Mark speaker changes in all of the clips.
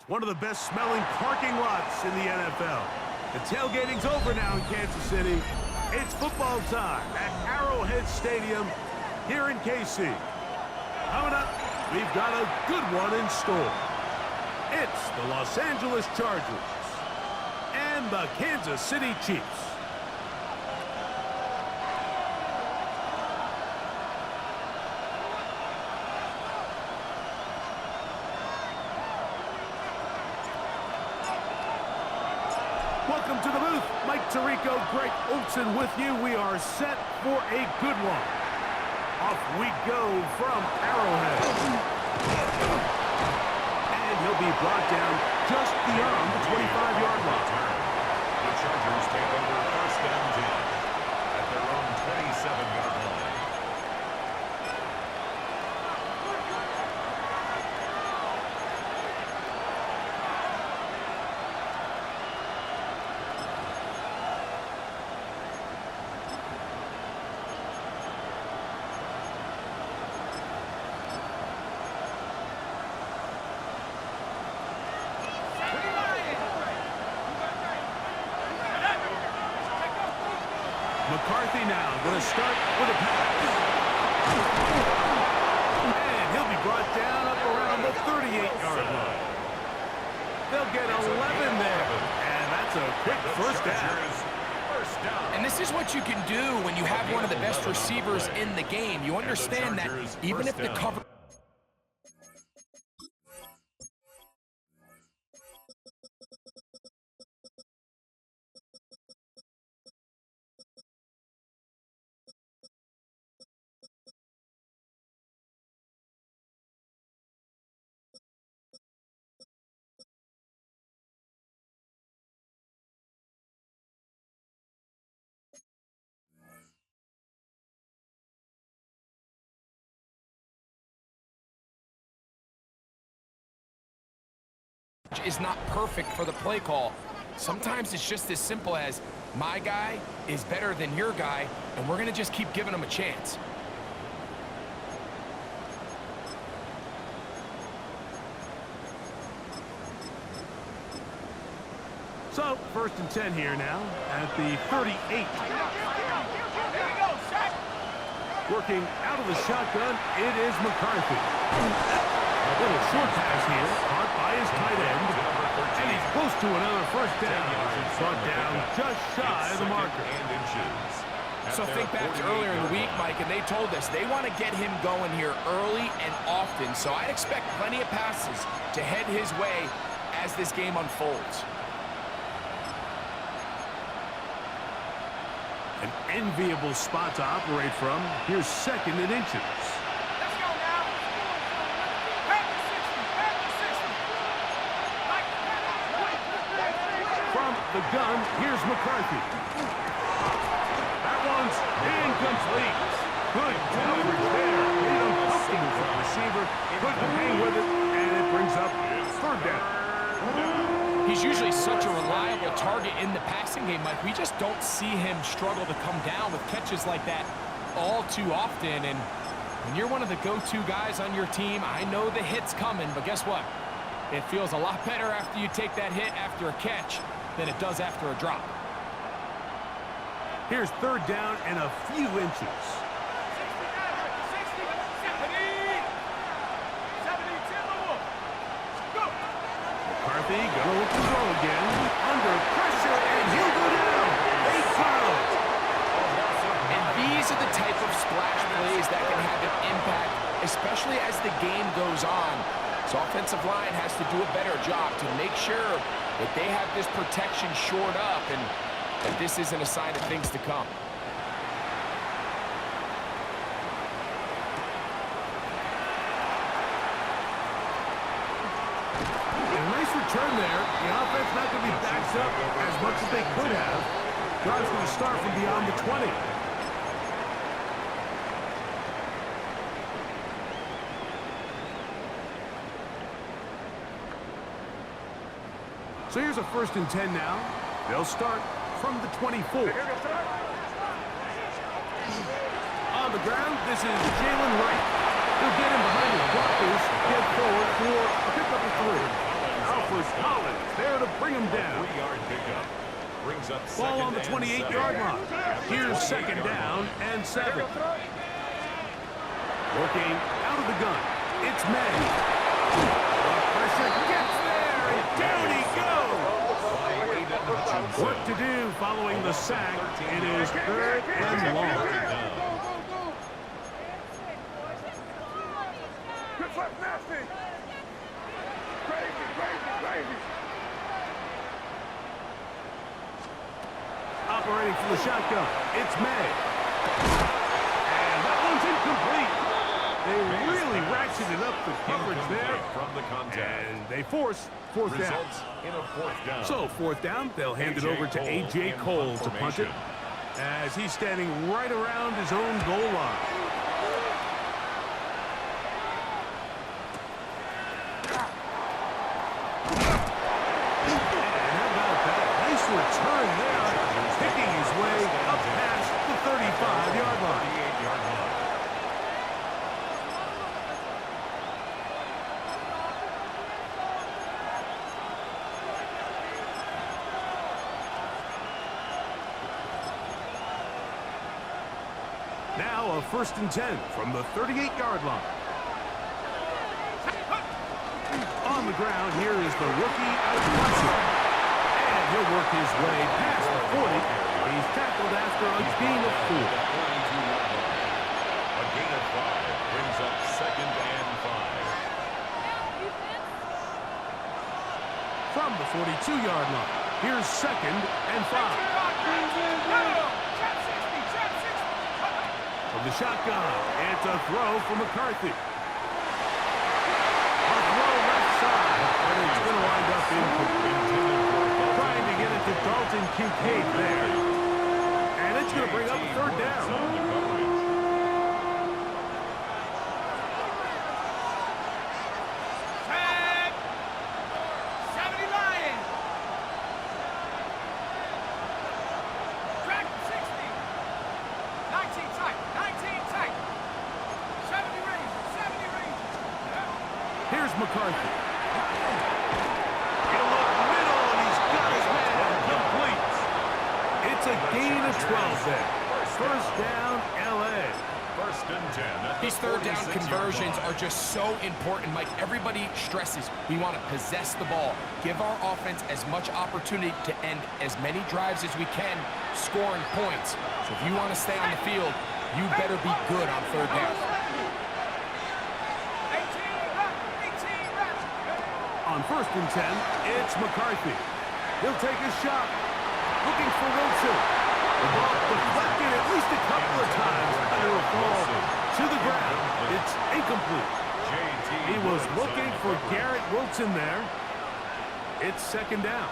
Speaker 1: One of the best smelling parking lots in the NFL. The tailgating's over now in Kansas City. It's football time at Arrowhead Stadium here in KC. Coming up, we've got a good one in store. It's the Los Angeles Chargers and the Kansas City Chiefs. Welcome to the booth. Mike Tirico, Greg Olsen with you. We are set for a good one. Off we go from Arrowhead. And he'll be brought down just beyond the 25-yard line.
Speaker 2: The Chargers take over first down 10 at their own 27-yard line.
Speaker 1: McCarthy now going to start with a pass. And he'll be brought down up around the 38-yard line. They'll get 11 there. And that's a quick first down.
Speaker 3: And this is what you can do when you have one of the best receivers in the game. You understand that even if the cover... is not perfect for the play call. Sometimes it's just as simple as my guy is better than your guy, and we're going to just keep giving him a chance.
Speaker 1: So, first and 10 here now at the 38. Working out of the shotgun, it is McCarthy. A little short pass here, caught by his tight end, and he's close to another first down. Brought down just shy of the marker.
Speaker 3: So think back to earlier in the week, Mike, and they told us they want to get him going here early and often. So I'd expect plenty of passes to head his way as this game unfolds.
Speaker 1: An enviable spot to operate from. Here's second and inches.
Speaker 4: Let's go now. Back to 60. Back to 60.
Speaker 1: From the gun, here's McCarthy. That one's incomplete. Good coverage there. Made uncomfortable for the receiver. Couldn't hang with it, and it brings up third down.
Speaker 3: He's usually such a reliable target in the passing game, Mike. We just don't see him struggle to come down with catches like that all too often. And when you're one of the go-to guys on your team, I know the hit's coming, but guess what? It feels a lot better after you take that hit after a catch than it does after a drop.
Speaker 1: Here's third down and a few inches. McCarthy gonna look to throw again. Under pressure, and he'll go down. 8 pounds.
Speaker 3: And these are the type of splash plays that can have an impact, especially as the game goes on. So offensive line has to do a better job to make sure that they have this protection shored up and that this isn't a sign of things to come.
Speaker 1: Turn there. The offense not going to be backed up as much as they could have. Drive's going to start from beyond the 20. So here's a 1st and 10 now. They'll start from the 24. On the ground, this is Jalen Wright. He'll get him behind his blockers, get forward for a pickup of 3. Alfred Collins there to bring him down.
Speaker 2: 3-yard pickup. Brings up
Speaker 1: Ball on the 28-yard line. Here's 2nd down and 7. Working out of the gun. It's May. Pressure gets there, and down he goes. Work to do following the sack. It is 3rd and long. Operating from the shotgun, it's May. And that one's incomplete. They really ratcheted up the coverage there.
Speaker 2: From the contact.
Speaker 1: And they force 4th down.
Speaker 2: Results in a 4th down.
Speaker 1: So 4th down, they'll hand it over to A.J. Cole to punt it as he's standing right around his own goal line. Return there, picking his way up past the 35-yard line. Now a 1st and 10 from the 38-yard line. On the ground, here is the rookie out of Clemson. He'll work his way past the 40. He's tackled after a gain of 4.
Speaker 2: A gain of 5 brings up 2nd and 5.
Speaker 1: From the 42-yard line, here's 2nd and 5. From the shotgun, it's a throw for McCarthy. A throw left side, and it's going to wind up incomplete. Trying to get it to Dalton Kincaid there. And it's going to bring up 3rd down.
Speaker 4: Tag. 70 Lion. Track 60. 19 tight. 19 tight. 70 Rangers. 70 Rangers.
Speaker 1: Here's McCarthy. It's a gain of 12 there. 1st down, L.A.
Speaker 2: 1st and 10.
Speaker 3: These 3rd down conversions are just so important, Mike. Everybody stresses we want to possess the ball, give our offense as much opportunity to end as many drives as we can, scoring points. So if you want to stay on the field, you better be good on 3rd down.
Speaker 4: 18 reps.
Speaker 1: On 1st and 10, it's McCarthy. He'll take a shot. Looking for Wilson. The ball deflected at least a couple of times under a fall to the ground. It's incomplete. He was looking for Garrett Wilson there. It's 2nd down.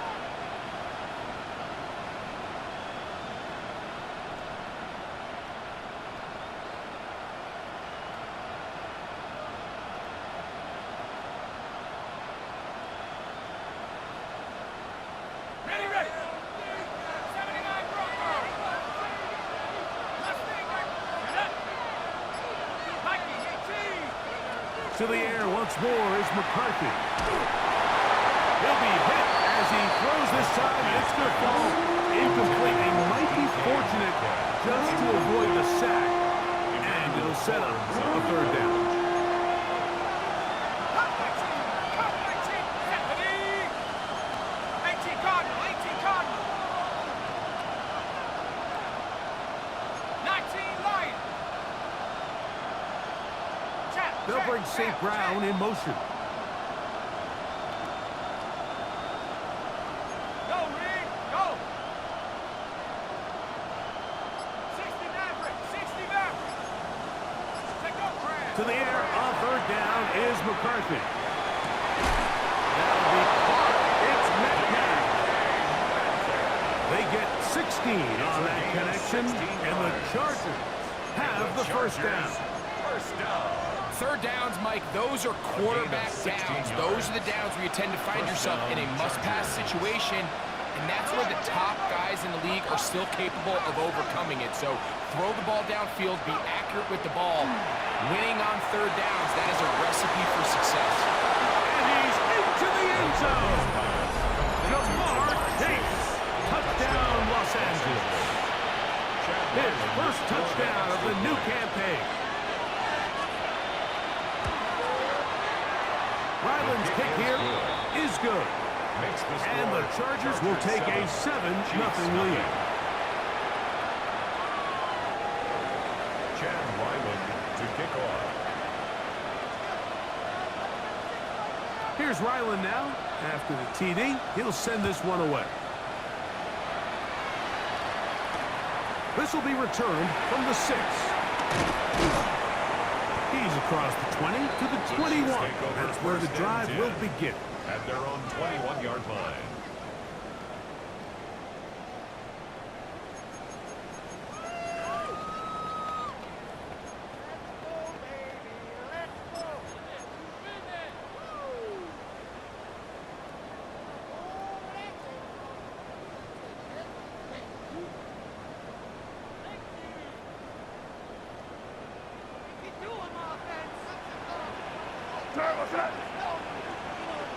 Speaker 1: To the air once more is McCarthy. He'll be hit as he throws this time, and it's going to fall incomplete. They might be fortunate just to avoid the sack, and it'll set up a 3rd down.
Speaker 4: Cut 19. 18 Cardinal. 18 Cardinal. 19 Lion.
Speaker 1: They'll bring St. Brown in motion.
Speaker 4: Go, Reed, go. 60 Maverick, 60 Maverick. Take go, Brad.
Speaker 1: To the air on 3rd down is McCarthy. That'll be caught. It's Metcalf. They get 16 on that connection, and the Chargers have the 1st down.
Speaker 2: first down.
Speaker 3: Third downs, Mike, those are quarterback downs. Those are the downs where you tend to find yourself in a must-pass situation, and that's where the top guys in the league are still capable of overcoming it. So throw the ball downfield, be accurate with the ball. Winning on third downs, that is a recipe for success.
Speaker 1: And he's into the end zone. Jamar Chase. Touchdown, Los Angeles. His first touchdown of the new campaign. Ryland's kick here is good. And the Chargers will take a 7-0 lead.
Speaker 2: Chad Ryland to kick off.
Speaker 1: Here's Ryland now. After the TD, he'll send this one away. This will be returned from the 6. He's across the 20 to the 21. That's where the drive will begin.
Speaker 2: At their own 21-yard line.
Speaker 5: What's up?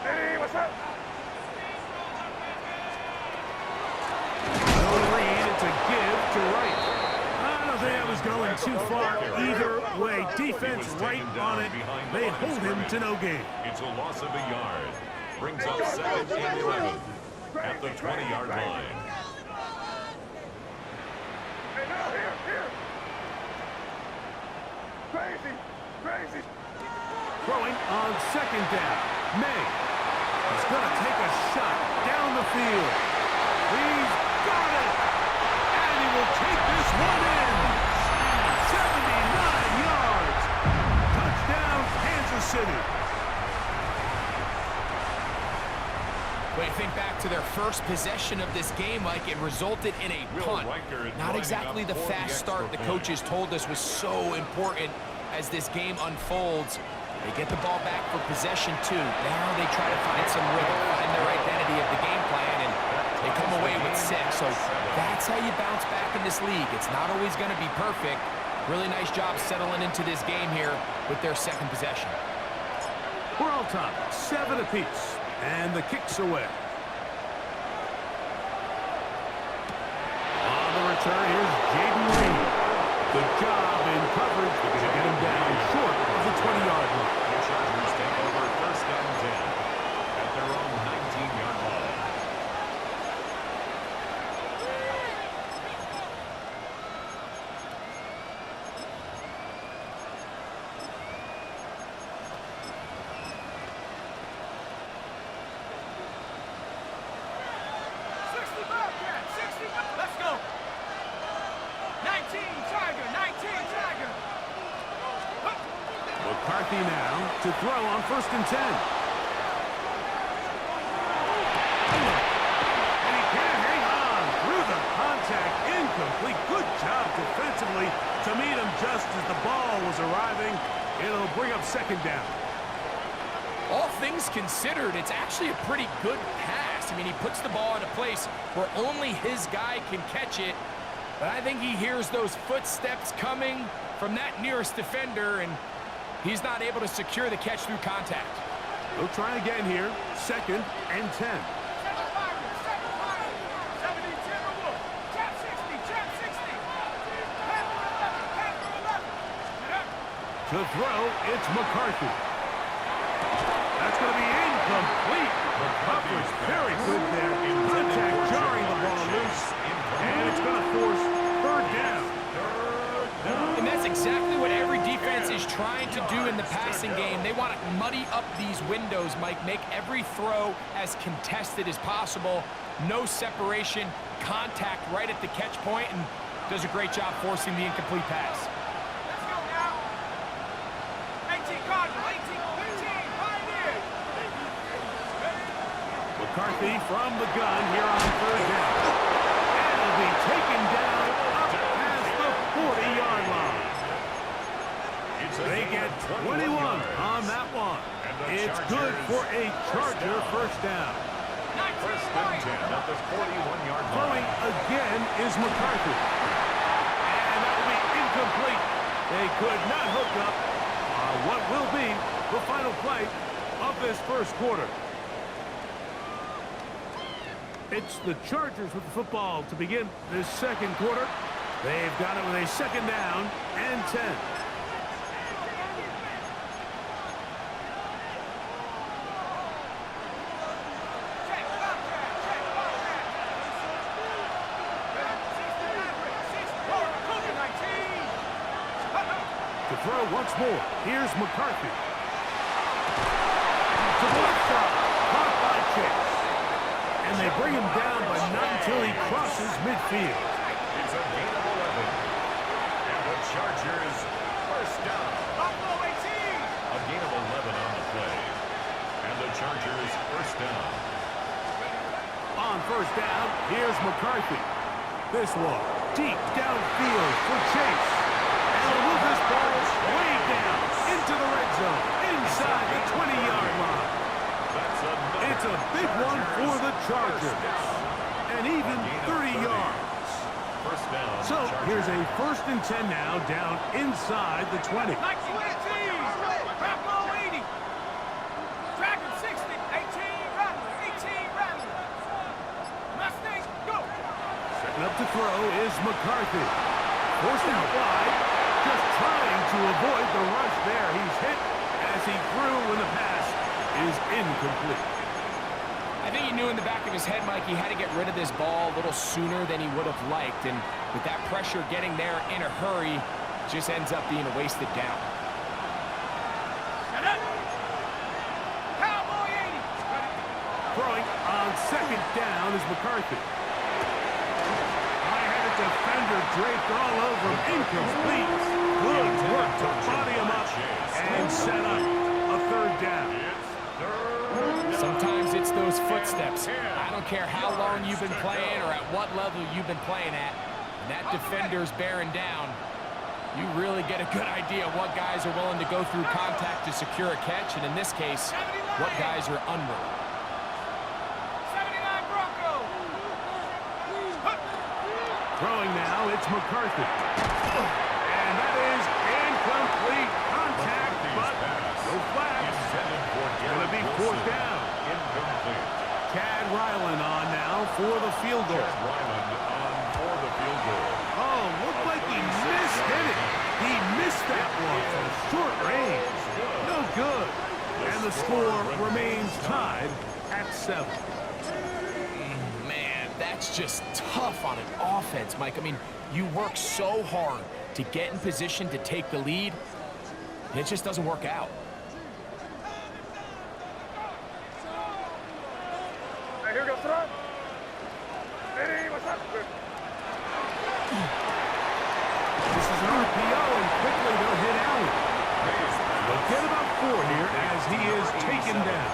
Speaker 5: Hey, what's up?
Speaker 1: No read, it's a give to Wright. I don't think that was going too far either way. Defense right on it. They hold him to no gain.
Speaker 2: It's a loss of a yard. Brings up 2nd and 11 at the 20-yard line.
Speaker 5: Hey, now, here. Crazy.
Speaker 1: Throwing on 2nd down. May. He's going to take a shot down the field. He's got it. And he will take this one in. 79 yards. Touchdown, Kansas City.
Speaker 3: When you think back to their first possession of this game, Mike, it resulted in a punt. Not exactly the fast start the coaches told us was so important as this game unfolds. They get the ball back for possession 2. Now they try to find some rhythm, find their identity of the game plan, and they come away with 6. So that's how you bounce back in this league. It's not always going to be perfect. Really nice job settling into this game here with their second possession.
Speaker 1: We're all tied, 7 apiece, and the kick's away. On the return, here's Jaden Reed. Good job in coverage. They're going to get him down short of the 20-yard line.
Speaker 2: The Chargers take over 1st and 10 at their own 19-yard line.
Speaker 4: Let's go. 19 Tiger.
Speaker 1: McCarthy now to throw on 1st and 10. And he can't hang on through the contact. Incomplete. Good job defensively to meet him just as the ball was arriving. It'll bring up 2nd down.
Speaker 3: All things considered, it's actually a pretty good pass. I mean, he puts the ball in a place where only his guy can catch it. But I think he hears those footsteps coming from that nearest defender, and he's not able to secure the catch through contact.
Speaker 1: They'll try again here. 2nd and 10. To throw, it's McCarthy. That's going to be incomplete. The coverage very good there. Contact jarring the ball loose. And it's going to force 3rd down.
Speaker 3: And that's exactly what every defense is trying to do in the passing game. They want to muddy up these windows, Mike, make every throw as contested as possible. No separation, contact right at the catch point, and does a great job forcing the incomplete pass.
Speaker 4: Let's go now. 18 Cardinal, 18, 15, Pioneer.
Speaker 1: McCarthy from the gun here on 3rd down. And it'll be taken down up past the 40-yard line. They get 21 on that one. It's good for a Charger first down.
Speaker 2: First and 10 at the 41-yard line.
Speaker 1: Throwing again is McCarthy. And that will be incomplete. They could not hook up on what will be the final play of this first quarter. It's the Chargers with the football to begin this second quarter. They've got it with a second down and 10. To throw once more. Here's McCarthy. To the left side. Caught by Chase. And they bring him down, but not until he crosses midfield.
Speaker 2: It's a gain of 11. And the Chargers first down. A gain of 11 on the play. And the Chargers first down.
Speaker 1: On first down, here's McCarthy. This one deep downfield for Chase. And he'll move this ball way down into the red zone, inside the 20-yard line. It's a big one for the Chargers. And even 30 yards.
Speaker 2: First down.
Speaker 1: So here's a first and 10 now, down inside the 20. Setting up to throw is McCarthy. Forced out wide, just trying to avoid the rush there. He's hit as he threw when the pass is incomplete.
Speaker 3: I think he knew in the back of his head, Mike, he had to get rid of this ball a little sooner than he would have liked. And with that pressure getting there in a hurry, just ends up being a wasted down.
Speaker 1: Throwing on second down is McCarthy. High-headed defender draped all over him. Incomplete. Good work to body him up and set up a third down.
Speaker 3: Sometimes it's those footsteps. I don't care how long you've been playing or at what level you've been playing at. When that defender's bearing down, you really get a good idea of what guys are willing to go through contact to secure a catch, and in this case, what guys are unwilling.
Speaker 1: Throwing now, it's McCarthy. And that is incomplete contact, but no flags. Going to be fourth down.
Speaker 2: Incomplete.
Speaker 1: Chad Ryland on now for the field goal.
Speaker 2: Ryland on for the field goal.
Speaker 1: Oh, looked like he mishit it. He missed that one from short range. No good. And the score remains tied at 7.
Speaker 3: Man, that's just tough on an offense, Mike. I mean, you work so hard to get in position to take the lead, and it just doesn't work out.
Speaker 5: Hey, here we go, throw. Hey, what's up?
Speaker 1: This is an RPO, and quickly they'll hit Allen. They'll get about 4 here as he is taken down.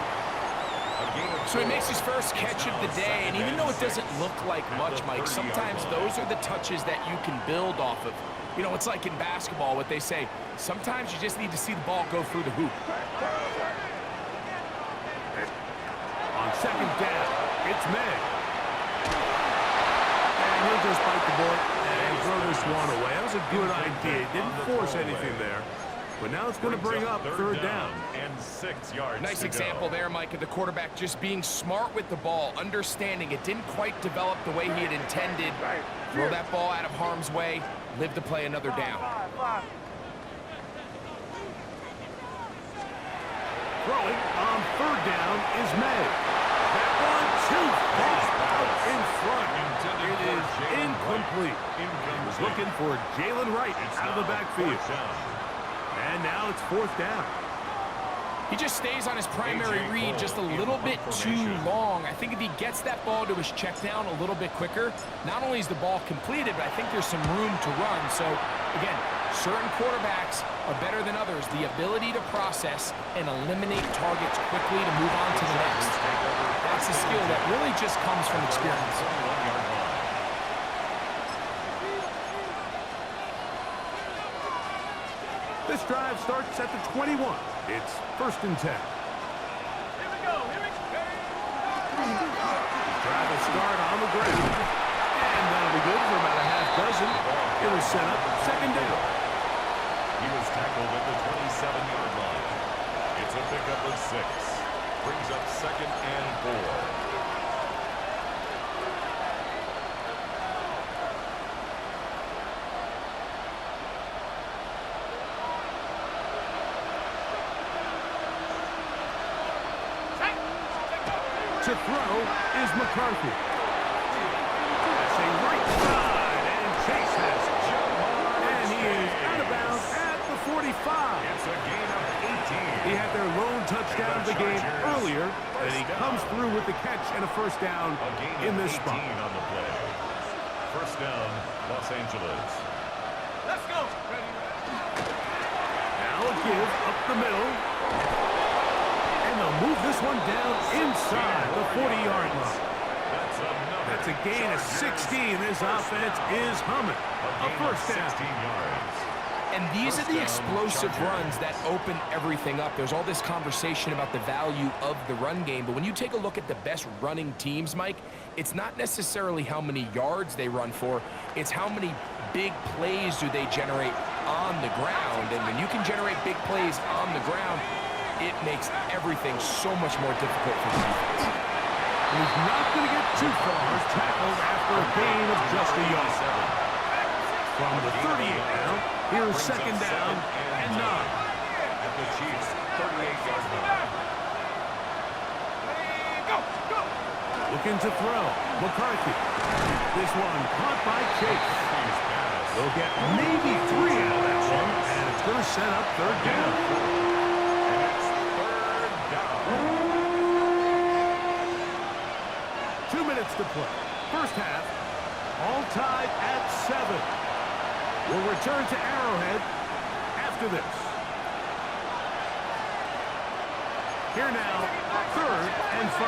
Speaker 3: So he makes his first catch of the day, and even though it doesn't look like much, Mike, sometimes those are the touches that you can build off of. You know, it's like in basketball, what they say, sometimes you just need to see the ball go through the hoop.
Speaker 1: On second down, it's May. And he'll just bite the bullet and throw this one away. That was a good idea. Didn't force anything there. But now it's going to bring up third down.
Speaker 2: And 6 yards.
Speaker 3: Nice example there, Mike, of the quarterback just being smart with the ball, understanding it didn't quite develop the way he had intended. Throw that ball out of harm's way, live to play another down.
Speaker 1: Throwing on third down is May. That one too far out in front. It is incomplete. He was looking for Jalen Wright out of the backfield. And now it's fourth down.
Speaker 3: He just stays on his primary read just a little bit too long. I think if he gets that ball to his check down a little bit quicker, not only is the ball completed, but I think there's some room to run. So, again, certain quarterbacks are better than others. The ability to process and eliminate targets quickly to move on to the next. That's a skill that really just comes from experience.
Speaker 1: This drive starts at the 21. It's 1st and 10.
Speaker 4: Here we go. Here we go.
Speaker 1: Drive will start on the ground. And that'll be good for about a half dozen. It was set up 2nd down.
Speaker 2: He was tackled at the 27-yard line. It's a pickup of 6. Brings up 2nd and 4.
Speaker 1: To throw is McCarthy. Passing right side, and Chase has it. And he is out of bounds at the 45.
Speaker 2: It's a gain of 18.
Speaker 1: He had their lone touchdown of the game earlier, and he comes through with the catch and a 1st down in this spot.
Speaker 2: On the play. 1st down, Los Angeles.
Speaker 4: Let's go.
Speaker 1: Now a give up the middle. And they'll move this one down inside the 40-yard line. That's a gain of 16. This offense is humming. A 1st down.
Speaker 2: 16 yards.
Speaker 3: And these are the explosive runs that open everything up. There's all this conversation about the value of the run game, but when you take a look at the best running teams, Mike, it's not necessarily how many yards they run for, it's how many big plays do they generate on the ground. And when you can generate big plays on the ground, it makes everything so much more difficult for the defense.
Speaker 1: He's not going to get too far. He's tackled after a gain of just a yard. From the 38 now, here's 2nd down and 9.
Speaker 2: At the Chiefs' 38-yard line.
Speaker 4: Go.
Speaker 1: Looking to throw. McCarthy. This one caught by Chase. They'll get maybe 3 out of that one, and it's going to set up 3rd down.
Speaker 2: And it's 3rd down.
Speaker 1: 2 minutes to play. 1st half, all tied at 7. We'll return to Arrowhead after this. Here now, 3rd and 5.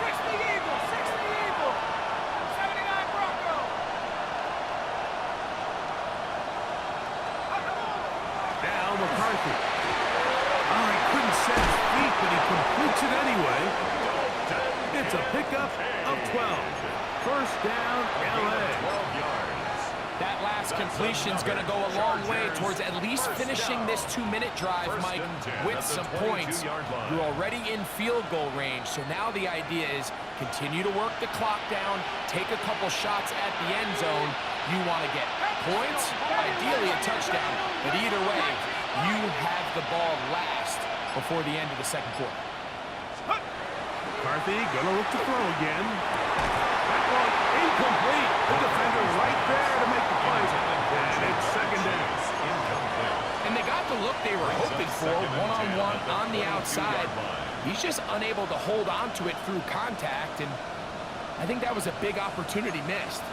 Speaker 4: 60 Eagles. 79 Bronco.
Speaker 1: Now McCarthy. Oh, he couldn't set his feet, but he completes it anyway. It's a pickup of 12. 1st down, L.A.
Speaker 2: 12 yards.
Speaker 3: That last completion's going to go a long way towards at least finishing this 2-minute drive, Mike, with some points. You're already in field goal range, so now the idea is continue to work the clock down, take a couple shots at the end zone. You want to get points, ideally a touchdown, but either way, you have the ball last before the end of the 2nd quarter.
Speaker 1: McCarthy gonna look to throw again. That one incomplete. The defender right there to make the play. And it's 2nd down.
Speaker 3: And they got the look they were hoping for, one-on-one on the outside. He's just unable to hold on to it through contact, and I think that was a big opportunity missed.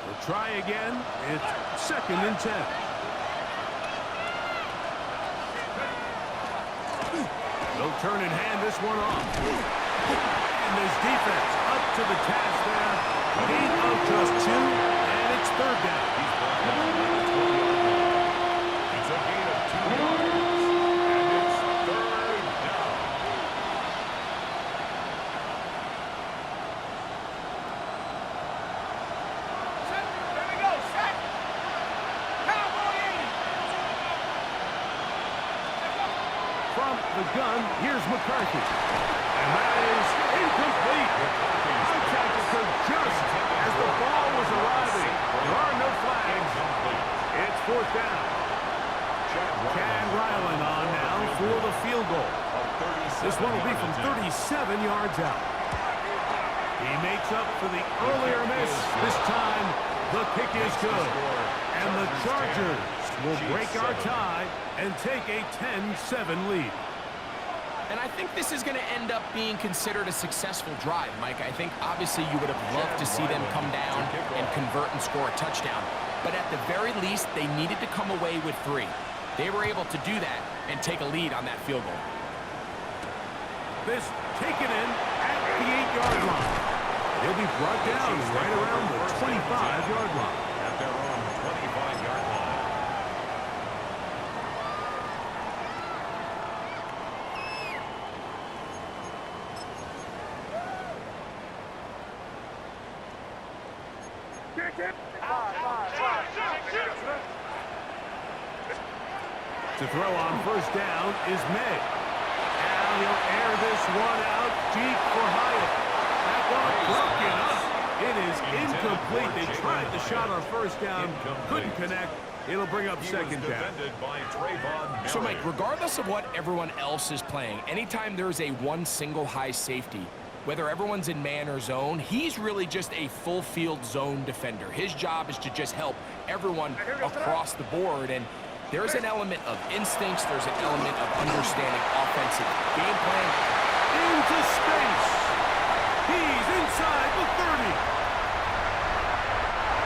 Speaker 1: We'll try again. It's 2nd and 10. They'll turn and hand this one off. And this defense up to the task there. Gain of just 2, and it's 3rd down.
Speaker 2: It's a gain of 2 yards, and it's 3rd down.
Speaker 4: Here we go. Set. Cowboy 80.
Speaker 1: From the gun, here's McCarthy. And that is incomplete. Contact occurred just as the ball was arriving. There are no flags. It's 4th down. Chad Ryland on now for the field goal. This one will be from 37 yards out. He makes up for the earlier miss. This time, the kick is good. And the Chargers will break our tie and take a 10-7 lead.
Speaker 3: And I think this is going to end up being considered a successful drive, Mike. I think obviously you would have loved to see them come down and convert and score a touchdown. But at the very least, they needed to come away with 3. They were able to do that and take a lead on that field goal.
Speaker 1: This taken in at the 8-yard line. He'll be brought down right around the 25-yard line.
Speaker 2: At their own 25-yard line.
Speaker 1: To throw on first down is May. Now he'll air this one out deep for Hyatt. That one broken up. It is incomplete. They tried the shot on first down, couldn't connect. It'll bring up second down.
Speaker 3: So, Mike, regardless of what everyone else is playing, anytime there's a one single high safety, whether everyone's in man or zone, he's really just a full field zone defender. His job is to just help everyone across the board. And there's an element of instincts. There's an element of understanding offensive game plan.
Speaker 1: Into space. He's inside the 30.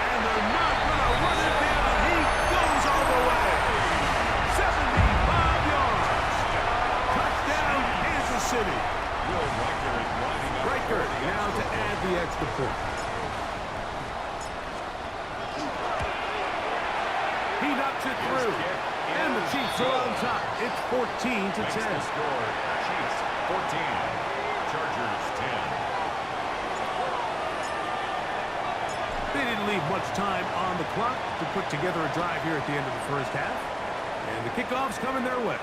Speaker 1: And they're not going to run it down. He goes all the way. 75 yards. Touchdown, Kansas City. Riker now to add the extra point. He knocks it through. And the Chiefs are on top. It's 14-10.
Speaker 2: Score. Chiefs 14. Chargers 10.
Speaker 1: They didn't leave much time on the clock to put together a drive here at the end of the first half. And the kickoff's coming their way.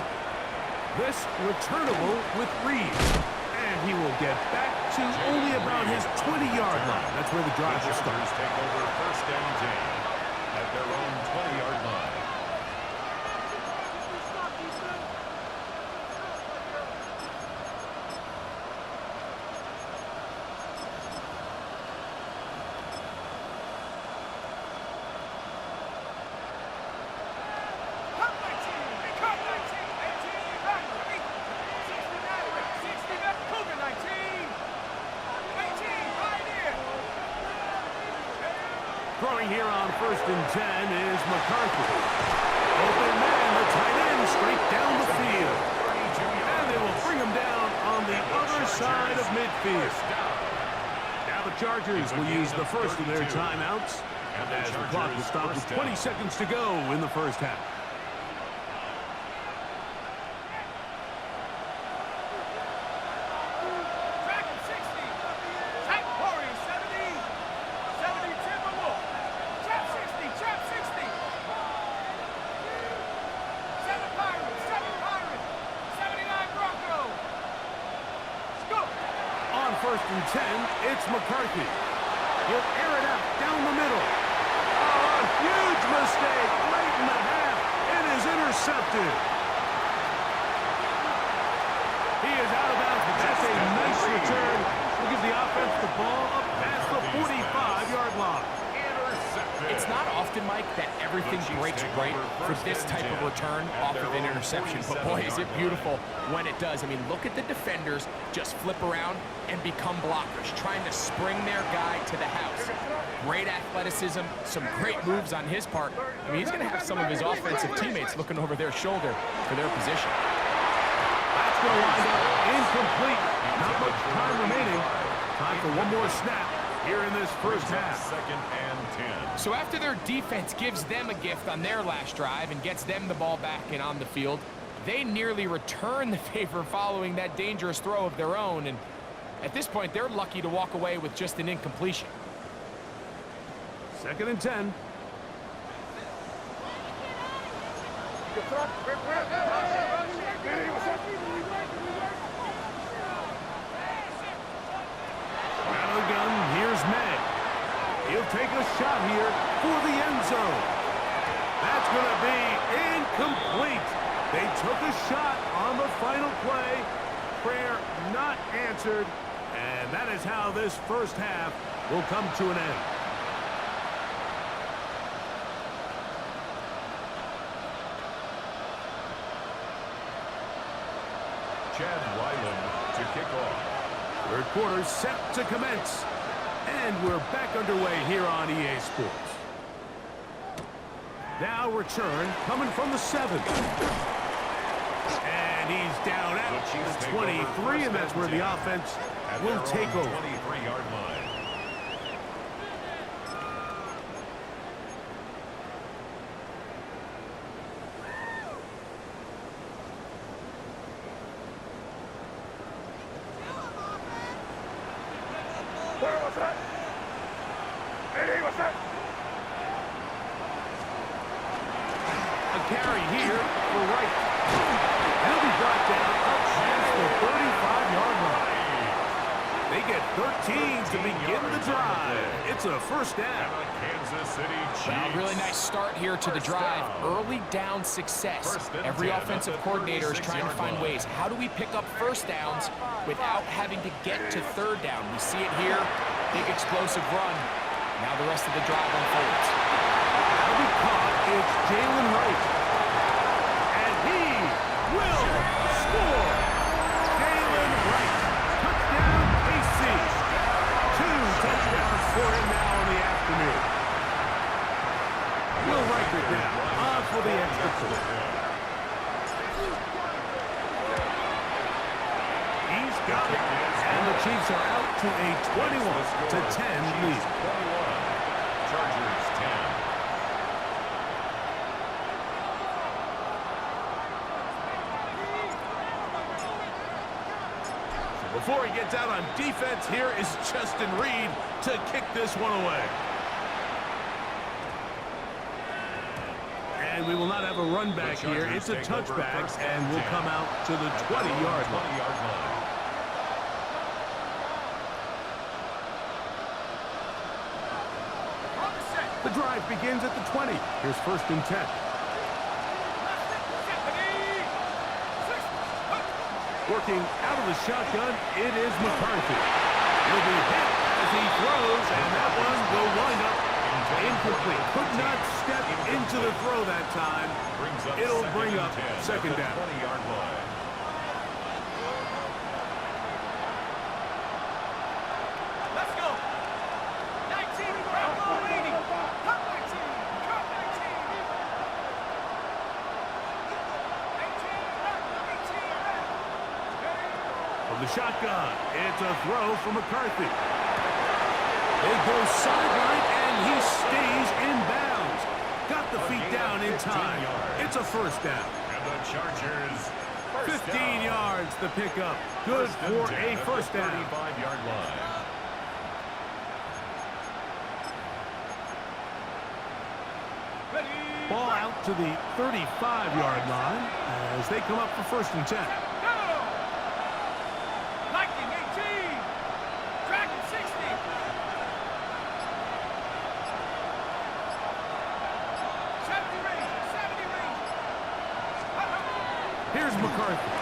Speaker 1: This returnable with Reeves. And he will get back to only about his 20-yard line. That's where the drive will start.
Speaker 2: Take over first and 10 at their own 20-yard line.
Speaker 1: Throwing here on first and 10 is McCarthy. Open man, the tight end, straight down the field. And they will bring him down on the other side of midfield. Now the Chargers will use the first of their timeouts as the clock will stop with 20 seconds to go in the first half. First and 10, it's McCarthy. He'll air it out down the middle. Oh, a huge mistake late in the half. It is intercepted. He is out of bounds, but that's a nice return. We'll give the offense the ball up past the 45-yard line.
Speaker 3: It's not often, Mike, that everything breaks right for this type of return off of an interception. But, boy, is it beautiful when it does. I mean, look at the defenders just flip around and become blockers, trying to spring their guy to the house. Great athleticism, some great moves on his part. I mean, he's going to have some of his offensive teammates looking over their shoulder for their position.
Speaker 1: That's going to wind up incomplete. Not much time remaining. Time for one more snap here in this first half.
Speaker 2: Second and 10.
Speaker 3: So after their defense gives them a gift on their last drive and gets them the ball back and on the field, they nearly return the favor following that dangerous throw of their own. And at this point, they're lucky to walk away with just an incompletion.
Speaker 1: Second and 10. Out of the gun, here's May. He'll take a shot here for the end zone. That's going to be incomplete. They took a shot on the final play. Prayer not answered. And that is how this first half will come to an end.
Speaker 2: Chad Ryland to kick off.
Speaker 1: Third quarter set to commence. And we're back underway here on EA Sports. Now return coming from the 7. And he's down at the 23, and that's where the offense will take over.
Speaker 2: 23-yard line.
Speaker 1: A carry here for Wright. He'll be brought down up past the 35-yard line. They get 13 to begin the drive. It's a first down.
Speaker 2: Kansas City Chiefs.
Speaker 3: Well, really nice start here to the drive. Early down success. Every offensive coordinator is trying to find ways. How do we pick up first downs without having to get to third down? We see it here. Big explosive run. Now the rest of the drive unfolds.
Speaker 1: Now be caught. It's Jalen Wright. And he will score. Jalen Wright. Touchdown, KC. 2 touchdowns for him now in the afternoon. Will Wright it down. On for the extra point. He's got it. And the Chiefs are out to a 21-10 lead.
Speaker 2: 21. Chargers 10.
Speaker 1: Before he gets out on defense, here is Justin Reed to kick this one away. And we will not have a run back here. It's a touchback, and we'll come out to the 20-yard line. The drive begins at the 20. Here's 1st and 10. Working out of the shotgun, it is McCarthy. He'll be hit as he throws, and that one will wind up incomplete. Could not step into the throw that time. It'll bring up 2nd down.
Speaker 2: 20-yard line.
Speaker 4: Let's go. 19, Bravo leading. Cut 19, cut 19. 18,
Speaker 1: From the shotgun, it's a throw for McCarthy. They go sideline, and he stays in bounds. Got the feet down in time. It's a first down.
Speaker 2: And the Chargers
Speaker 1: 15 yards the pickup. Good for a first down.
Speaker 2: 35-yard line.
Speaker 1: Ball out to the 35-yard line as they come up for 1st and 10.
Speaker 4: Lightning 18. Dragon 60. 70 range. 70 range.
Speaker 1: Here's McCarthy.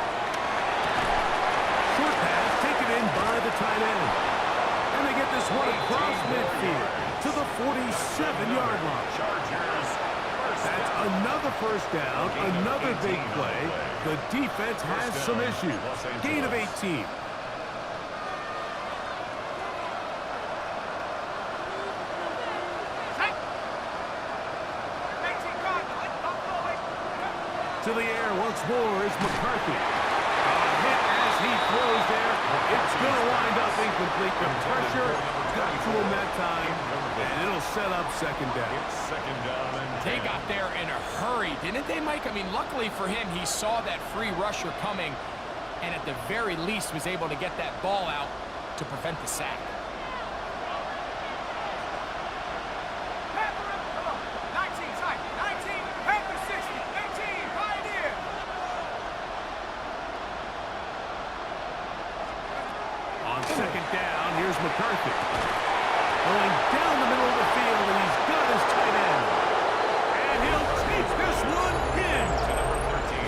Speaker 1: Short pass taken in by the tight end. And they get this one across midfield to the 47-yard line.
Speaker 2: Chargers.
Speaker 1: That's another first down, another big play. The defense has some issues. Gain of 18. To the air once more is McCarthy. A hit as he throws there. It's going to wind up incomplete. The pressure got to him that time, and it'll set up 2nd down.
Speaker 2: 2nd down and 10.
Speaker 3: They got there in a hurry, didn't they, Mike? I mean, luckily for him, he saw that free rusher coming, and at the very least was able to get that ball out to prevent the sack.
Speaker 1: On 2nd down, here's McCarthy. Going down the middle of the field, and he's got his tight end. And he'll take this one in.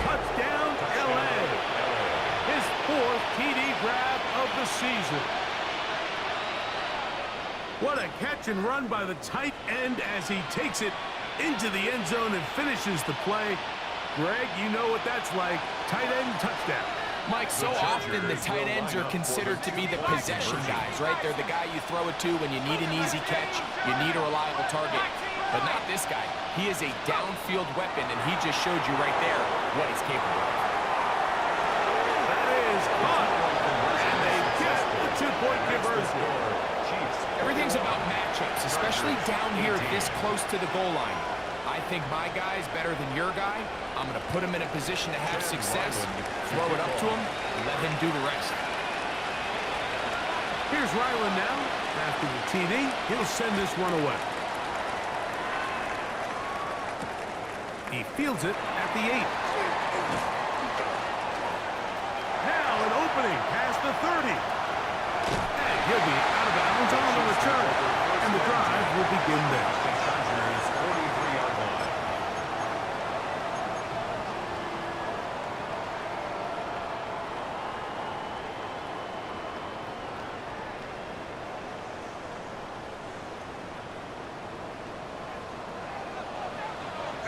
Speaker 1: Touchdown, L.A. His 4th TD grab of the season. What a catch and run by the tight end as he takes it into the end zone and finishes the play. Greg, you know what that's like. Tight end touchdown.
Speaker 3: Mike, so often the tight ends are considered to be the possession guys, right? They're the guy you throw it to when you need an easy catch, you need a reliable target. But not this guy. He is a downfield weapon, and he just showed you right there what he's capable of.
Speaker 1: That is caught. And they get the two-point conversion.
Speaker 3: Everything's about matchups, especially down here this close to the goal line. I think my guy's better than your guy. I'm going to put him in a position to have success, throw it up to him, and let him do the rest.
Speaker 1: Here's Ryland now. After the TD, he'll send this one away. He fields it at the 8. Now an opening past the 30. And he'll be out of bounds on the return. And the drive will begin there.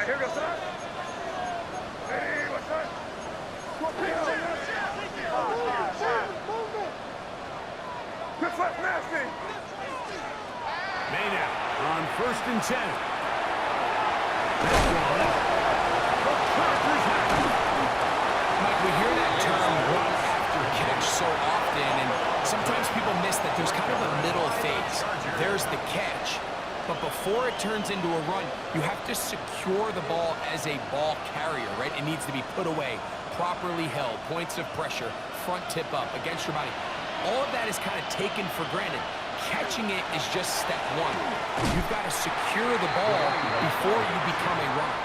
Speaker 5: Here goes that. Hey, what's that? Good flat, nasty.
Speaker 1: Made out on 1st and 10. That's one. The Chargers have it.
Speaker 3: Mike, we hear that term run after catch so often, and sometimes people miss that there's kind of a middle phase. There's the catch. But before it turns into a run, you have to secure the ball as a ball carrier, right? It needs to be put away, properly held, points of pressure, front tip up, against your body. All of that is kind of taken for granted. Catching it is just step one. You've got to secure the ball before you become a runner.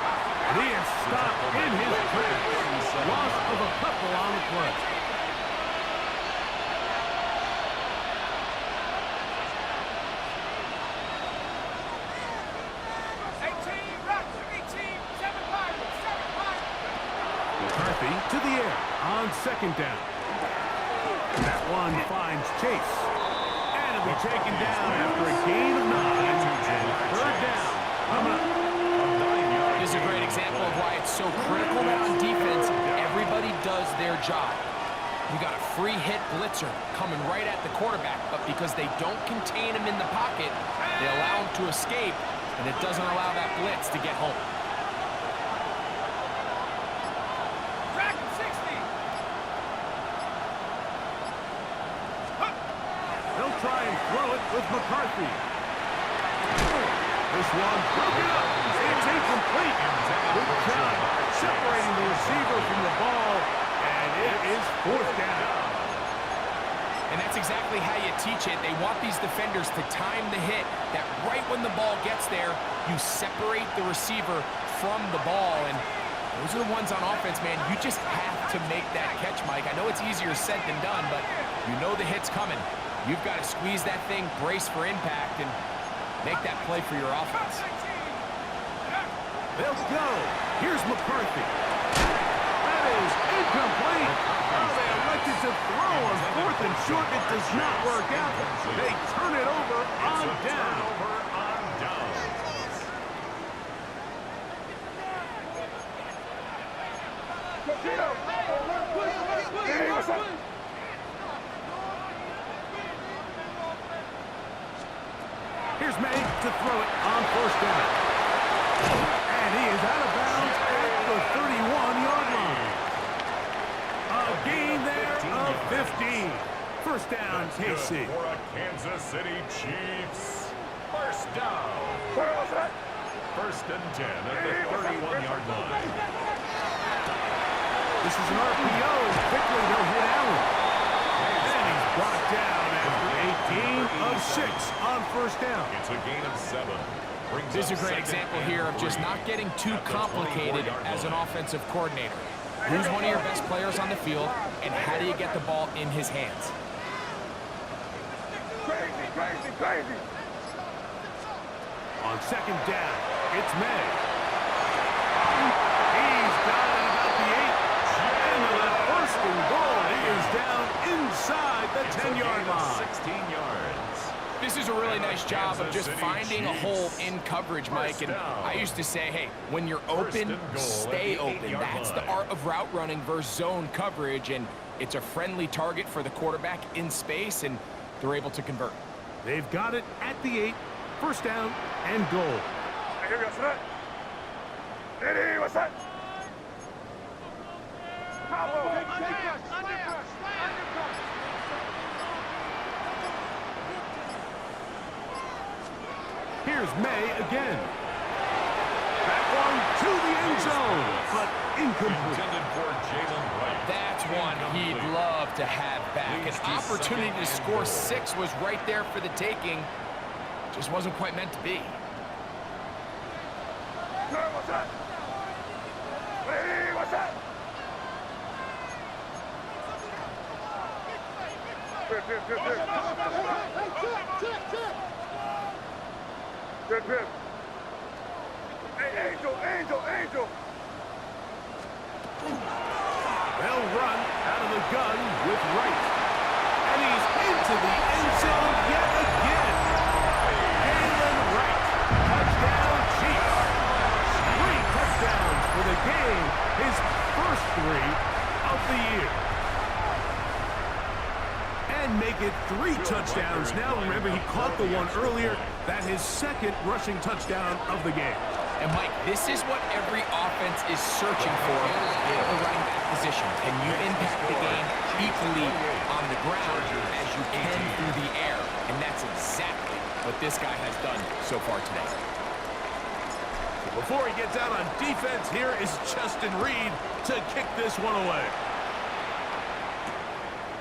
Speaker 1: He is stopped in his tracks. Loss of a couple on the play. McCarthy to the air on 2nd down. That one finds Chase. And it'll be taken down after a gain of 9. And 3rd down coming up.
Speaker 3: This is a great example of why it's so critical that on defense, everybody does their job. You got a free hit blitzer coming right at the quarterback, but because they don't contain him in the pocket, they allow him to escape, and it doesn't allow that blitz to get home.
Speaker 1: They'll try and throw it with McCarthy. This one broken up. It's incomplete. Good job separating the receiver from the ball, and it is 4th down.
Speaker 3: And that's exactly how you teach it. They want these defenders to time the hit, that right when the ball gets there, you separate the receiver from the ball. And those are the ones on offense, man. You just have to make that catch, Mike. I know it's easier said than done, but you know the hit's coming. You've got to squeeze that thing, brace for impact, and make that play for your offense.
Speaker 1: They'll go. Here's McCarthy. That is incomplete. Oh, they elected to throw on 4th and short. It does not work out. They turn it over on down.
Speaker 5: Hey, what's up?
Speaker 1: Here's May to throw it on 1st down. And he is out of bounds at the 31-yard line. A gain there of 15. 1st down, KC.
Speaker 2: For a Kansas City Chiefs. 1st down.
Speaker 5: Where was that?
Speaker 2: 1st and 10 at the 31-yard line.
Speaker 1: This is an RPO. Quickly, they'll hit Allen. And he's brought down after a gain of 6 on 1st down.
Speaker 2: It's a gain of 7.
Speaker 3: This is a great example here of just not getting too complicated as an offensive coordinator. Who's one of your best players on the field, and how do you get the ball in his hands?
Speaker 5: Crazy, crazy, crazy.
Speaker 1: On 2nd down, it's May. He's got it about the 8. And the 1st and goal. He is down inside the 10-yard line.
Speaker 2: 16 yards.
Speaker 3: This is a really nice job of just finding a hole in coverage, Mike. And I used to say, hey, when you're open, stay open. That's the art of route running versus zone coverage. And it's a friendly target for the quarterback in space, and they're able to convert.
Speaker 1: They've got it at the 8. 1st down and goal.
Speaker 5: Here we go, straight. Ready, what's that? Combo.
Speaker 1: Here's May again. That one to the end zone, but incomplete.
Speaker 2: Intended for Jalen Wright.
Speaker 3: That's one he'd love to have back. An opportunity to score 6 was right there for the taking. Just wasn't quite meant to be.
Speaker 5: What's that? Ready, what's that? Good. Good. Hey, Angel.
Speaker 1: They'll run out of the gun with Wright. And he's into the end zone yet again. Jalen Wright. Touchdown, Chiefs. 3 touchdowns for the game. His first 3 of the year. And make it 3 touchdowns. Now remember, he caught the one earlier. That his second rushing touchdown of the game.
Speaker 3: And Mike, this is what every offense is searching for in the running back position. Can you impact the game equally on the ground as you can through the air? And that's exactly what this guy has done so far today.
Speaker 1: Before he gets out on defense, here is Justin Reed to kick this one away.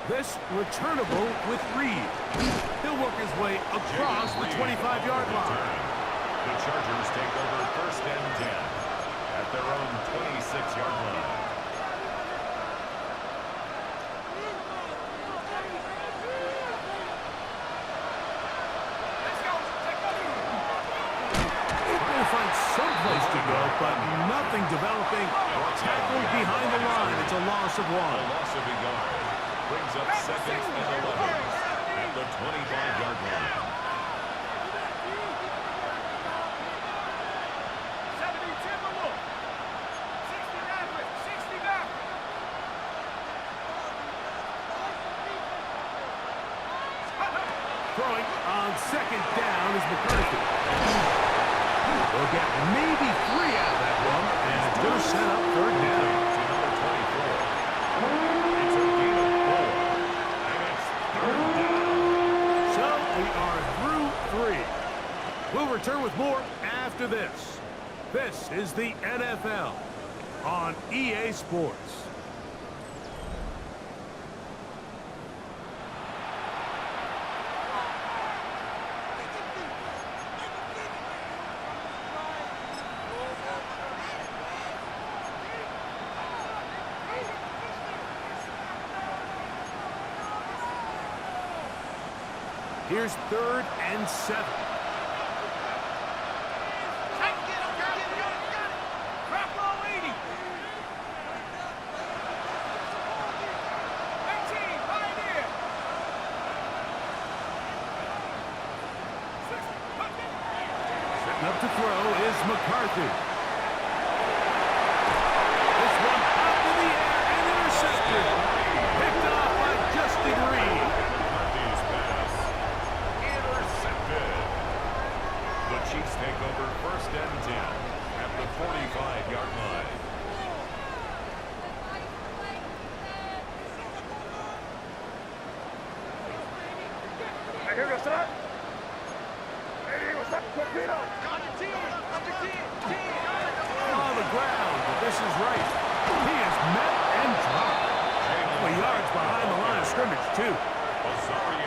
Speaker 1: This returnable with Reed. He'll work his way across the 25-yard line.
Speaker 2: The Chargers take over 1st and 10 at their own 26-yard line.
Speaker 1: Trying to find some place to go, but nothing developing. Tackled behind the line. It's a loss of 1.
Speaker 2: A loss of a yard brings up 2nd and 11 at the 25-yard line.
Speaker 4: 69.
Speaker 1: Throwing on 2nd down is McCarthy. They'll get maybe 3 out of that one, and it's going to set up 3rd down.
Speaker 2: It's a gain of 4, and it's 3rd down.
Speaker 1: So we are through 3. We'll return with more after this. This is the NFL on EA Sports. Here's 3rd and 7. Setting up to throw is McCarthy. This one up in the air and intercepted. Picked off by Justin Reed.
Speaker 2: McCarthy's pass intercepted. The Chiefs take over 1st and 10 at the 45-yard line.
Speaker 5: Here we go, straight. Ready, what's that? Torpedo.
Speaker 1: On the ground, but this is right. He is met and dropped. A couple yards behind the line of scrimmage, too.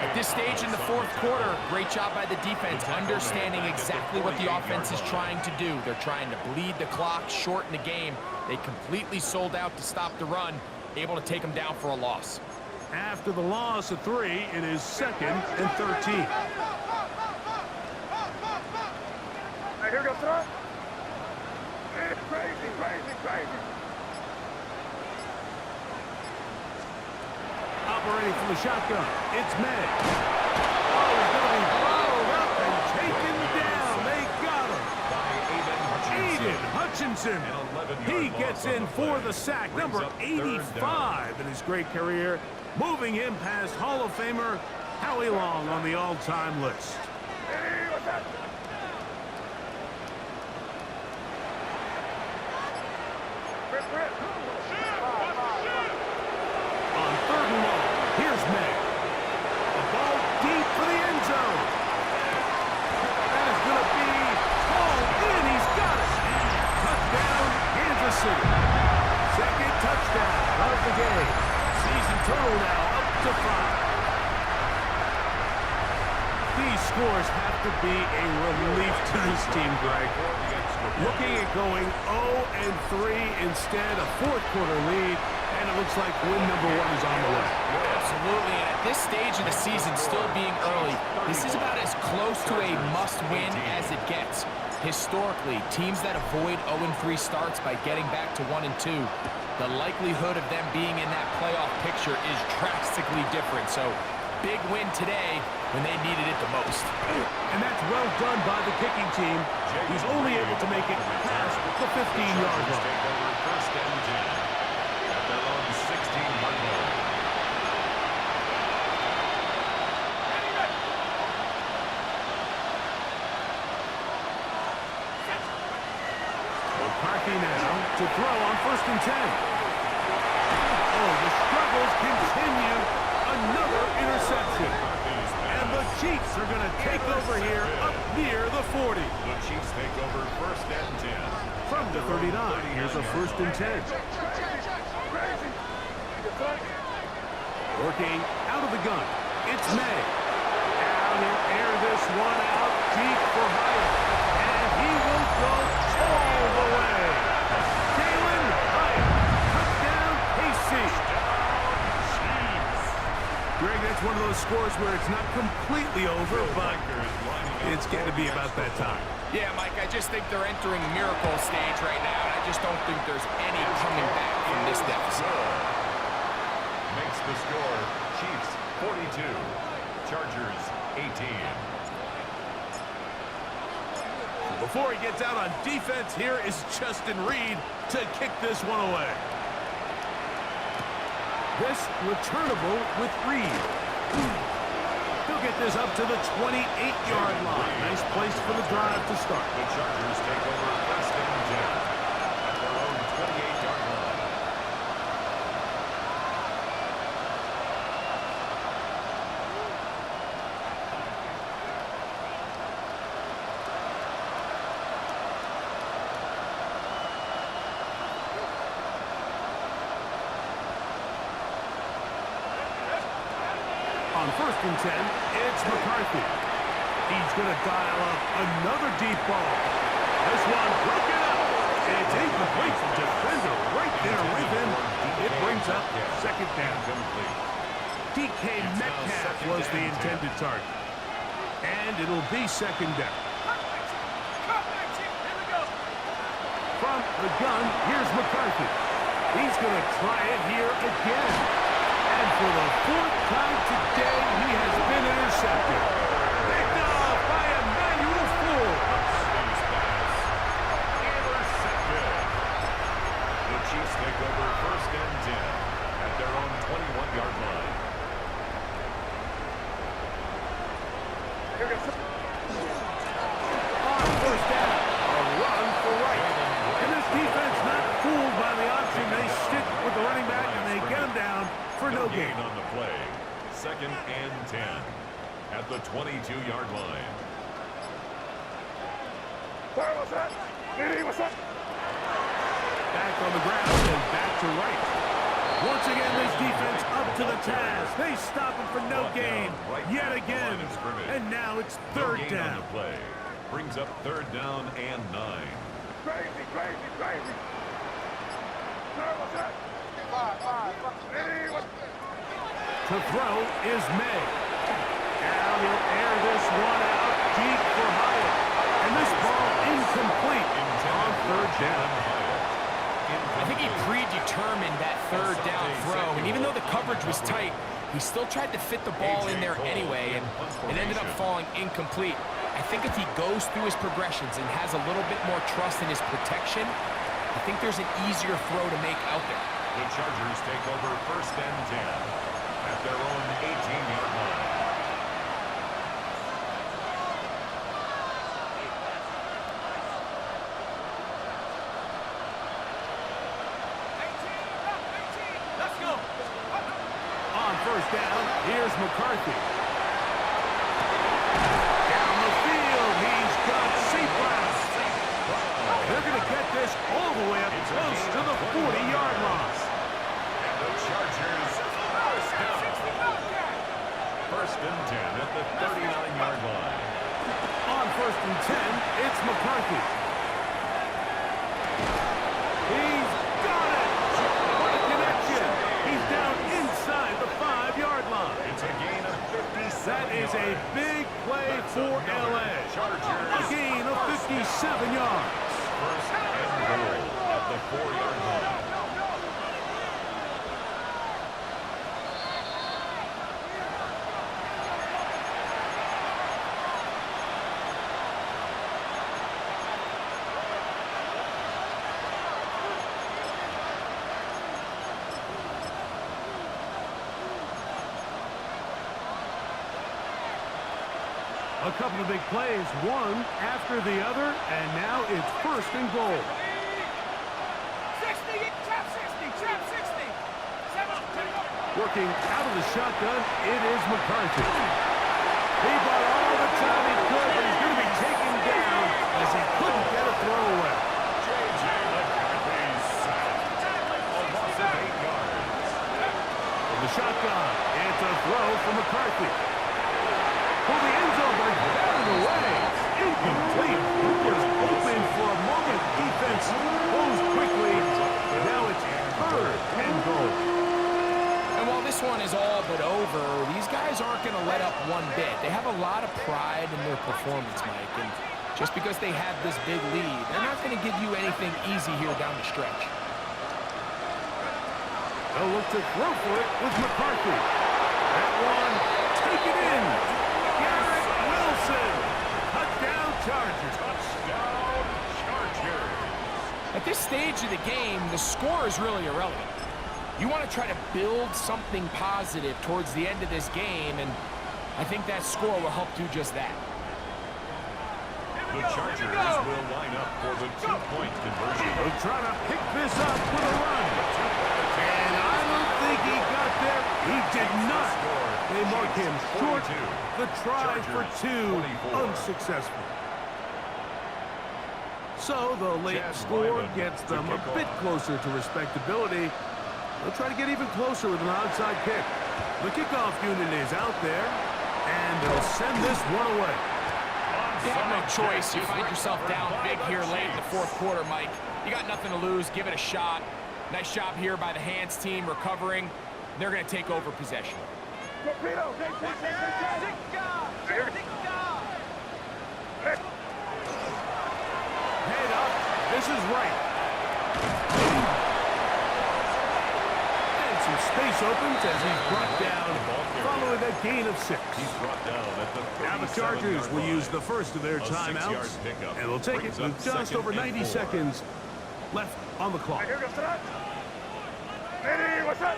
Speaker 3: At this stage in the 4th quarter, great job by the defense, understanding exactly what the offense is trying to do. They're trying to bleed the clock, shorten the game. They completely sold out to stop the run, able to take them down for a loss.
Speaker 1: After the loss of 3, it is 2nd and 13.
Speaker 5: Here we go, straight. Crazy.
Speaker 1: Operating from the shotgun, it's May. Oh, he's going to be followed up and taken down. They got him. Aiden Hutchinson. He gets in for the sack. Number 85 in his great career. Moving him past Hall of Famer Howie Long on the all-time list.
Speaker 5: Hey, what's that?
Speaker 1: On 3rd and long, here's May. The ball deep for the end zone. That is going to be called in. He's got it. Touchdown, Kansas City. Second touchdown of the game. Season total now up to 5. These scores have to be a relief to this team, Greg. Looking at going 0-3 instead, a 4th quarter lead, and it looks like win number 1 is on the way.
Speaker 3: Absolutely, and at this stage of the season, still being early, this is about as close to a must-win as it gets. Historically, teams that avoid 0-3 starts by getting back to 1-2, the likelihood of them being in that playoff picture is drastically different. So, big win today when they needed it the most.
Speaker 1: And that's well done by the kicking team. He's only able to make it past the 15-yard line.
Speaker 2: First and 10 at their own 16-yard line.
Speaker 1: McCarthy now to throw on 1st and 10. Oh, the struggles continue. Another interception. And the Chiefs are going to take over here up near the 40.
Speaker 2: The Chiefs take over 1st and 10.
Speaker 1: From the 39, here's a 1st and 10. Working out of the gun. It's May. Now he'll air this one out deep for Hyatt. And he will go all the way. Jalen Hyatt. Touchdown, KC. Greg, that's one of those scores where it's not completely over, but it's going to be about that time.
Speaker 3: Yeah, Mike, I just think they're entering miracle stage right now, and I just don't think there's any coming back from this deficit.
Speaker 2: Makes the score Chiefs 42, Chargers 18.
Speaker 1: Before he gets out on defense, here is Justin Reed to kick this one away. This returnable with Reed. He'll get this up to the 28-yard line. Nice place for the drive to start.
Speaker 2: The Chargers take over 1st and 10 at their own 28-yard line.
Speaker 1: On 1st and 10, it's McCarthy. He's going to dial up another deep ball. This one broken up. It's incomplete. The defender right there with him. It brings up 2nd down. DK Metcalf was the intended target. And it'll be 2nd down. From the gun, here's McCarthy. He's going to try it here again. And for the 4th time today, he has been intercepted. Picked off by Emmanuel Forbes.
Speaker 2: Intercepted. The Chiefs take over 1st and 10 at their own 21-yard line.
Speaker 1: On 1st down, a run for right. And this defense not fooled by the option. They stick with the running back and they get him down for no gain.
Speaker 2: On the play, 2nd and 10 at the 22-yard line.
Speaker 5: Sorry, what's that? Diddy, what's up?
Speaker 1: Back on the ground and back to right. Once again, this defense up to the task. They stop him for no gain yet again. And now it's 3rd down.
Speaker 2: On the play brings up 3rd down and 9.
Speaker 5: Crazy, crazy, crazy. Sorry, what's that? Diddy, what's
Speaker 1: To throw is May. Now he'll air this one out deep for Hyatt. And this ball incomplete on 3rd down.
Speaker 3: I think he predetermined that 3rd down throw, and even though the coverage was tight, he still tried to fit the ball in there anyway, and it ended up falling incomplete. I think if he goes through his progressions and has a little bit more trust in his protection, I think there's an easier throw to make out there.
Speaker 2: The Chargers take over 1st and 10 at their own 18-yard line.
Speaker 1: first down. Here's McCarthy. Down the field, he's got Seaplass. They're going to get this all the way up close to the 40-yard line.
Speaker 2: And the Chargers first down. First and 10 at the 39-yard line.
Speaker 1: On first and 10, it's McCarthy. He's got it! What a connection! He's down inside the 5-yard line.
Speaker 2: It's a gain of 57.
Speaker 1: That is a big play for L.A. A gain of 57 yards.
Speaker 2: First and goal at the 4-yard line.
Speaker 1: A couple of big plays, one after the other, and now it's first and goal.
Speaker 4: 60, trap 60, trap 60. 7,
Speaker 1: Working out of the shotgun, it is McCarthy. He bought all the time he could, but he's going to be taken down as he couldn't get a throw away.
Speaker 2: J.J. McCarthy's sack. A loss of 8 yards.
Speaker 1: From the shotgun, it's a throw for McCarthy. For the end zone, but batted away. Incomplete. He was open for a moment. Defense closed quickly. And now it's third and goal.
Speaker 3: And while this one is all but over, these guys aren't going to let up one bit. They have a lot of pride in their performance, Mike. And just because they have this big lead, they're not going to give you anything easy here down the stretch.
Speaker 1: They'll look to throw for it with McCarthy. That one, take it in. Garrett Wilson. Touchdown Chargers.
Speaker 2: Touchdown Chargers.
Speaker 3: At this stage of the game, the score is really irrelevant. You want to try to build something positive towards the end of this game, and I think that score will help do just that.
Speaker 2: The Chargers will line up for the 2-point conversion.
Speaker 1: They'll try to pick this up with a run. And I don't think he got there. He did not. They mark him short. The try for 2, unsuccessful. So the late score gets them a bit closer to respectability. They'll try to get even closer with an onside kick. The kickoff unit is out there, and they'll send this one away.
Speaker 3: You have no choice. You find yourself down big here late in the fourth quarter, Mike. You got nothing to lose. Give it a shot. Nice job here by the hands team recovering. They're going to take over possession.
Speaker 1: Head up. This is right. And some space opens as he's brought down following a gain of 6.
Speaker 2: He's brought down at the
Speaker 1: Now the Chargers will use the first of their timeouts, and they'll take it with just over 90 seconds left on the clock.
Speaker 5: Ready, what's up?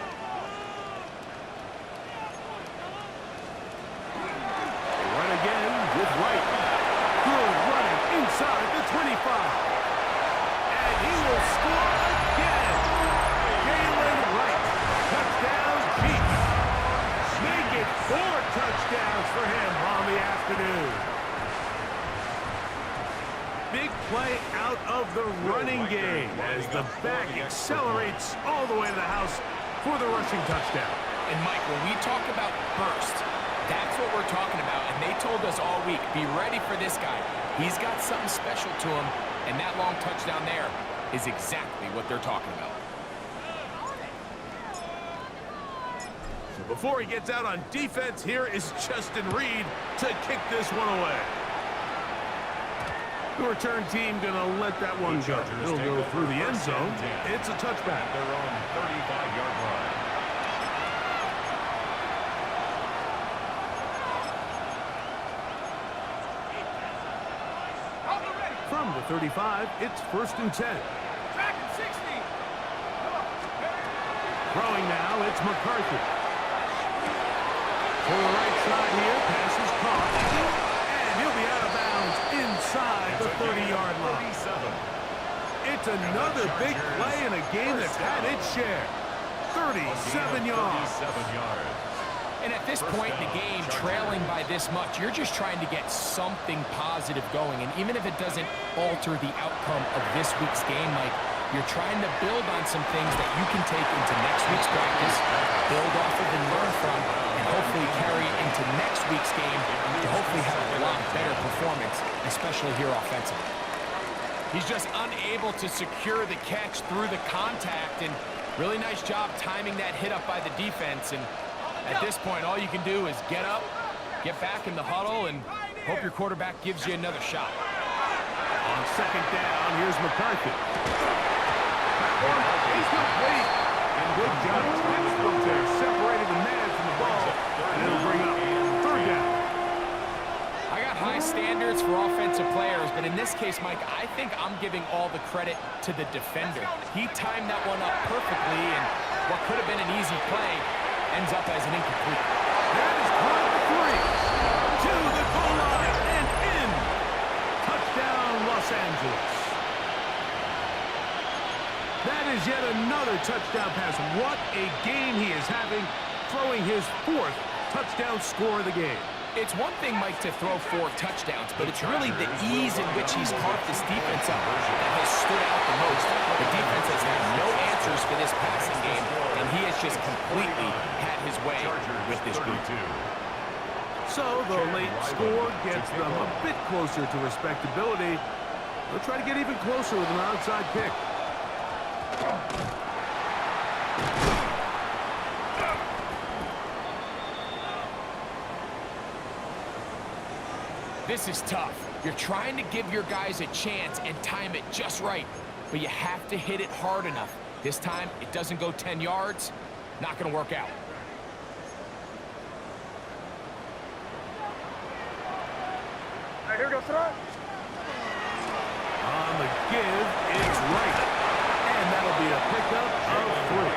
Speaker 1: Run again with Wright. Good running inside the 25. And he will score again. Jalen Wright. Touchdown Chiefs. Make it 4 touchdowns for him on the afternoon. Big play out of the running game as the back accelerates all the way to the house for the rushing touchdown.
Speaker 3: And, Mike, when we talk about burst, that's what we're talking about. And they told us all week, be ready for this guy. He's got something special to him, and that long touchdown there is exactly what they're talking about.
Speaker 1: So before he gets out on defense, here is Justin Reed to kick this one away. The return team going to let that one go. It'll go through the end zone. It's a touchback.
Speaker 2: Their own 35-yard line.
Speaker 1: From the 35, it's first and 10.
Speaker 4: Track at 60.
Speaker 1: Throwing now, it's McCarthy. For the right side here, pass is caught. And he'll be out of bounds inside the 30-yard line. It's another big play in a game that's had its share. 37 yards.
Speaker 2: 37 yards.
Speaker 3: And at this point in the game, trailing by this much, you're just trying to get something positive going. And even if it doesn't alter the outcome of this week's game, Mike, you're trying to build on some things that you can take into next week's practice, build off of and learn from, and hopefully carry it into next week's game to hopefully have a lot better performance, especially here offensively. He's just unable to secure the catch through the contact, and really nice job timing that hit up by the defense. And at this point, all you can do is get up, get back in the huddle, and hope your quarterback gives you another shot.
Speaker 1: On second down, here's McCarthy. Incomplete. And good job. Textbook there, separated the man from the ball. And it'll bring up third down.
Speaker 3: I got high standards for offensive players, but in this case, Mike, I think I'm giving all the credit to the defender. He timed that one up perfectly, and what could have been an easy play ends up as an incomplete.
Speaker 1: That is caught 3 to the goal line and in. Touchdown, Los Angeles. That is yet another touchdown pass. What a game he is having, throwing his 4th touchdown score of the game.
Speaker 3: It's one thing, Mike, to throw 4 touchdowns, but it's really the ease in which he's carved this defense up that has stood out the most. The defense has had no answers for this passing game, and he has just completely had his way with this group.
Speaker 1: So the late score gets them a bit closer to respectability. They'll try to get even closer with an onside kick.
Speaker 3: This is tough. You're trying to give your guys a chance and time it just right, but you have to hit it hard enough. This time, it doesn't go 10 yards. Not going to work out.
Speaker 5: Here we go, Sarah.
Speaker 1: On the give, it's right. And that'll be a pickup of 3.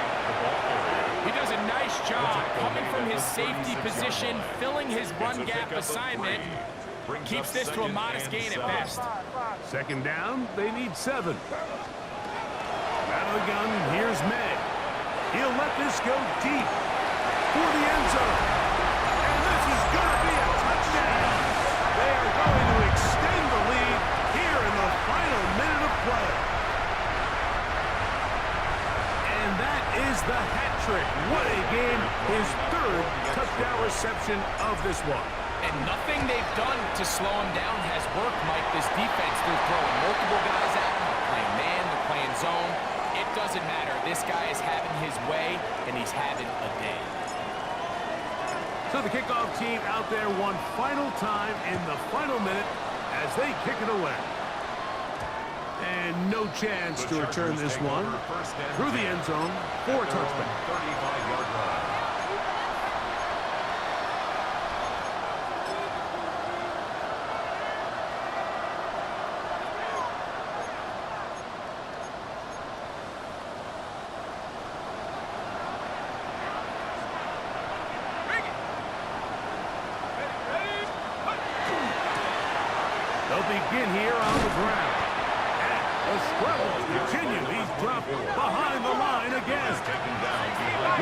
Speaker 3: He does a nice job coming from his safety position, filling his run gap assignment. Keeps this to a modest gain at best.
Speaker 1: Second down, they need 7. Out of the gun, here's May. He'll let this go deep for the end zone. And this is going to be a touchdown. They are going to extend the lead here in the final minute of play. And that is the hat trick. What a game. His 3rd touchdown reception of this one.
Speaker 3: And nothing they've done to slow him down has worked, Mike. This defense, they're throwing multiple guys at him. They're playing man, they're playing zone. It doesn't matter. This guy is having his way, and he's having a day.
Speaker 1: So the kickoff team out there one final time in the final minute as they kick it away. And no chance to return this one through the end zone for a touchdown.
Speaker 2: 35-yard line.
Speaker 1: They'll begin here on the ground. And the struggles continue. He's dropped behind the line again.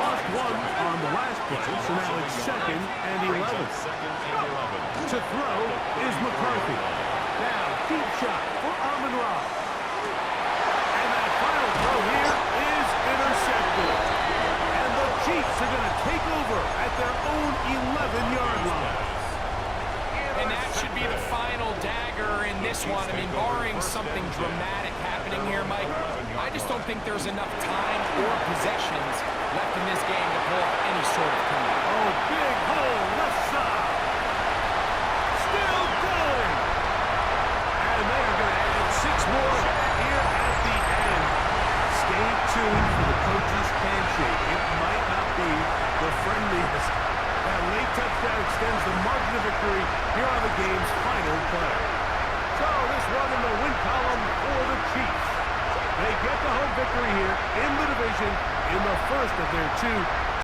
Speaker 1: Lost 1 on the last play, so now it's 2nd and 11. To throw is McCarthy. Now, deep shot for Amon-Ra. And that final throw here is intercepted. And the Chiefs are going to take over at their own 11-yard line.
Speaker 3: And that should be the final dagger in this one. I mean, barring something dramatic happening here, Mike, I just don't think there's enough time or possessions left in this game to pull off any sort of comeback.
Speaker 1: Oh, big hole, left side. Still going. And they are going to add 6 more here at the end. Stay tuned for the coach's handshake. It might not be the friendliest. That late touchdown extends the margin of victory here on the game's final play. So this one in the win column for the Chiefs. They get the home victory here in the division in the first of their 2